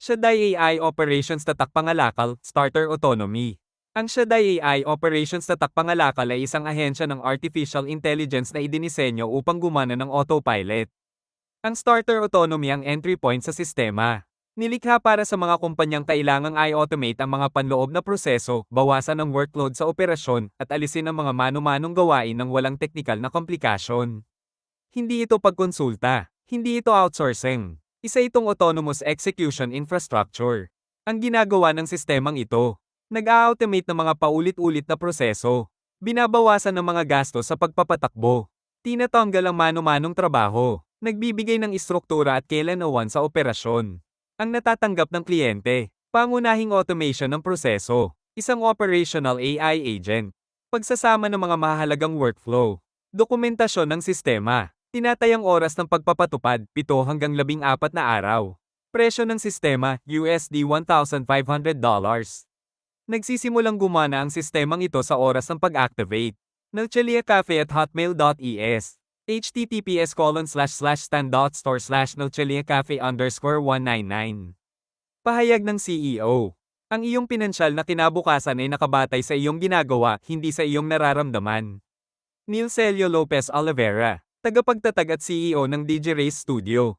Shaddai AI Operations Tatak Pangalakal, Starter Autonomy. Ang Shaddai AI Operations Tatak Pangalakal ay isang ahensya ng artificial intelligence na idinisenyo upang gumana ng autopilot. Ang starter autonomy ang entry point sa sistema. Nilikha para sa mga kumpanyang kailangang i-automate ang mga panloob na proseso, bawasan ang workload sa operasyon, at alisin ang mga mano-manong gawain ng walang teknikal na komplikasyon. Hindi ito pagkonsulta. Hindi ito outsourcing. Isa itong autonomous execution infrastructure. Ang ginagawa ng sistemang ito, nag-automate ng mga paulit-ulit na proseso. Binabawasan ng mga gastos sa pagpapatakbo. Tinatanggal ang mano-manong trabaho. Nagbibigay ng istruktura at kailanawan sa operasyon. Ang natatanggap ng kliyente, pangunahing automation ng proseso, isang operational AI agent, pagsasama ng mga mahalagang workflow, dokumentasyon ng sistema, tinatayang oras ng pagpapatupad, 7 hanggang 14 na araw. Presyo ng sistema, USD $1,500. Nagsimulang gumana ang sistemang ito sa oras ng pag-activate. nalcheliacafe@hotmail.es https://stan.store/nalcheliacafe_199. Pahayag ng CEO. Ang iyong pinansyal na kinabukasan ay nakabatay sa iyong ginagawa, hindi sa iyong nararamdaman. Neil Celio Lopez Oliveira, tagapagtatag at CEO ng DJ Race Studio.